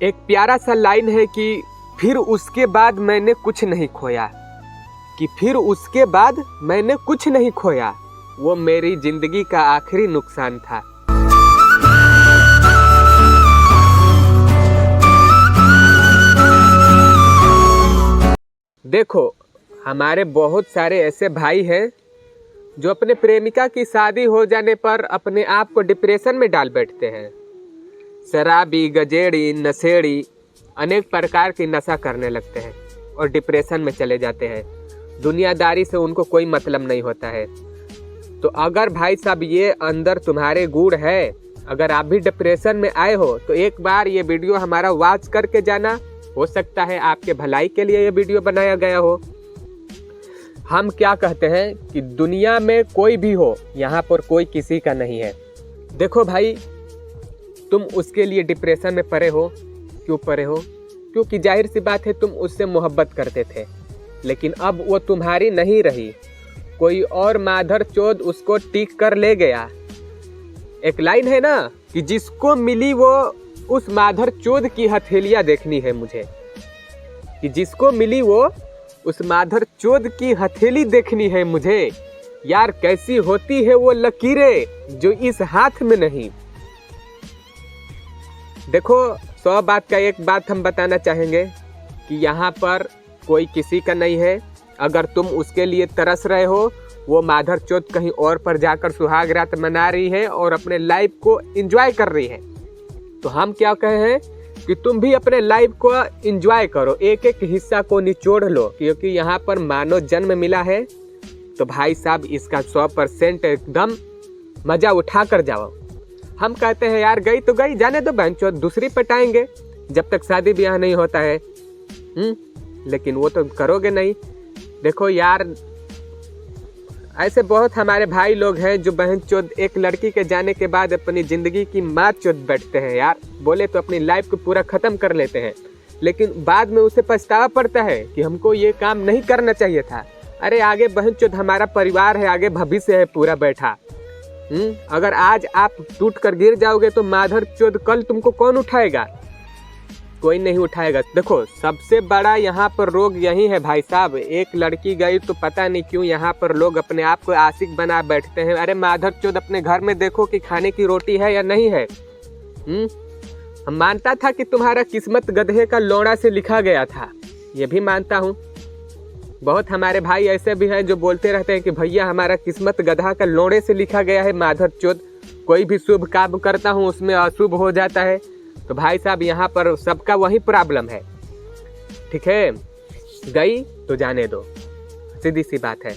एक प्यारा सा लाइन है कि फिर उसके बाद मैंने कुछ नहीं खोया, कि फिर उसके बाद मैंने कुछ नहीं खोया, वो मेरी जिंदगी का आखिरी नुकसान था। देखो, हमारे बहुत सारे ऐसे भाई हैं जो अपने प्रेमिका की शादी हो जाने पर अपने आप को डिप्रेशन में डाल बैठते हैं। शराबी, गजेड़ी, नशेड़ी अनेक प्रकार की नशा करने लगते हैं और डिप्रेशन में चले जाते हैं। दुनियादारी से उनको कोई मतलब नहीं होता है। तो अगर भाई साहब ये अंदर तुम्हारे गुण है, अगर आप भी डिप्रेशन में आए हो तो एक बार ये वीडियो हमारा वॉच करके जाना। हो सकता है आपके भलाई के लिए ये वीडियो बनाया गया हो। हम क्या कहते हैं कि दुनिया में कोई भी हो, यहाँ पर कोई किसी का नहीं है। देखो भाई, तुम उसके लिए डिप्रेशन में पड़े हो। क्यों पड़े हो? क्योंकि जाहिर सी बात है तुम उससे मोहब्बत करते थे, लेकिन अब वो तुम्हारी नहीं रही, कोई और माधर चोद उसको टीक कर ले गया। एक लाइन है ना कि जिसको मिली वो उस माधर चोद की हथेलियां देखनी है मुझे, कि जिसको मिली वो उस माधर चोद की हथेली देखनी है मुझे। यार कैसी होती है वो लकीरें जो इस हाथ में नहीं। देखो, 100 बात का एक बात हम बताना चाहेंगे कि यहाँ पर कोई किसी का नहीं है। अगर तुम उसके लिए तरस रहे हो, वो माधर चोद कहीं और पर जाकर सुहाग रात मना रही है और अपने लाइफ को एंजॉय कर रही है, तो हम क्या कहे हैं कि तुम भी अपने लाइफ को एंजॉय करो, एक एक हिस्सा को निचोड़ लो, क्योंकि यहाँ पर मानव जन्म मिला है। तो भाई साहब इसका 100% एकदम मजा उठा कर जाओ। हम कहते हैं यार गई तो गई, जाने दो बहनचोद, दूसरी पटाएंगे जब तक शादी ब्याह नहीं होता है। लेकिन वो तो करोगे नहीं। देखो यार, ऐसे बहुत हमारे भाई लोग हैं जो बहनचोद एक लड़की के जाने के बाद अपनी जिंदगी की मार चोद बैठते हैं। यार बोले तो अपनी लाइफ को पूरा खत्म कर लेते हैं, लेकिन बाद में उसे पछतावा पड़ता है कि हमको ये काम नहीं करना चाहिए था। अरे आगे बहनचोद हमारा परिवार है, आगे भविष्य है पूरा बैठा। अगर आज आप टूट कर गिर जाओगे तो माधर चोद कल तुमको कौन उठाएगा? कोई नहीं उठाएगा। देखो, सबसे बड़ा यहाँ पर रोग यही है भाई साहब। एक लड़की गई तो पता नहीं क्यों यहाँ पर लोग अपने आप को आशिक बना बैठते हैं। अरे माधर चोद अपने घर में देखो कि खाने की रोटी है या नहीं है। हम मानता था कि तुम्हारा किस्मत गधे का लोड़ा से लिखा गया था, ये भी मानता हूँ। बहुत हमारे भाई ऐसे भी हैं जो बोलते रहते हैं कि भैया हमारा किस्मत गधा का लोड़े से लिखा गया है। माधर चोद कोई भी शुभ काम करता हूँ उसमें अशुभ हो जाता है। तो भाई साहब यहाँ पर सबका वही प्रॉब्लम है। ठीक है, गई तो जाने दो, सीधी सी बात है।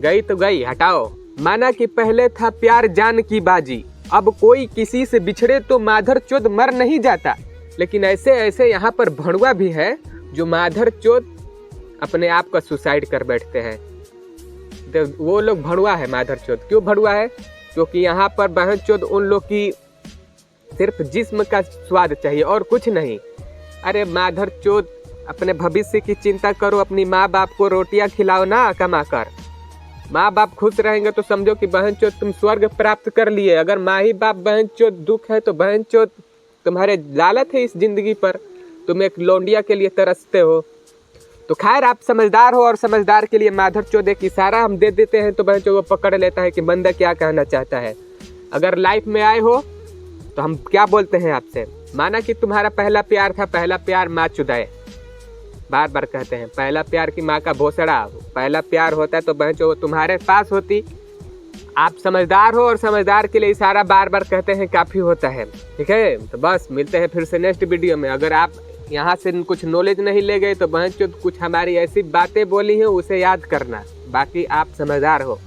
गई तो गई, हटाओ। माना कि पहले था प्यार जान की बाजी, अब कोई किसी से बिछड़े तो माधर चोद मर नहीं जाता। लेकिन ऐसे ऐसे यहाँ पर भड़ुआ भी है जो माधर चोद अपने आप का सुसाइड कर बैठते हैं। तो वो लोग भड़ुआ है माधर चोद। क्यों भड़ुआ है? क्योंकि यहाँ पर बहन चोद उन लोग की सिर्फ जिस्म का स्वाद चाहिए और कुछ नहीं। अरे माधर चोद, अपने भविष्य की चिंता करो, अपनी माँ बाप को रोटियां खिलाओ ना कमा कर। माँ बाप खुश रहेंगे तो समझो कि बहन चोद तुम स्वर्ग प्राप्त कर लिए। अगर माँ ही बाप बहन चोद दुख है तो बहन चोद तुम्हारे लालत है इस जिंदगी पर, तुम एक लौंडिया के लिए तरसते हो। तो खैर, आप समझदार हो और समझदार के लिए माधर चोद एक इशारा हम दे देते हैं तो बहन चोद वो पकड़ लेता है कि बंदा क्या कहना चाहता है। अगर लाइफ में आए हो तो हम क्या बोलते हैं आपसे, माना कि तुम्हारा पहला प्यार था, पहला प्यार माँ चुदाए। बार बार कहते हैं पहला प्यार की माँ का भोसड़ा। पहला प्यार होता है तो बहन चोद तुम्हारे पास होती। आप समझदार हो और समझदार के लिए इशारा बार बार कहते हैं काफ़ी होता है। ठीक है, तो बस मिलते हैं फिर से नेक्स्ट वीडियो में। अगर आप यहाँ से कुछ नॉलेज नहीं ले गए तो बहन चोद कुछ हमारी ऐसी बातें बोली हैं उसे याद करना। बाकी आप समझदार हो।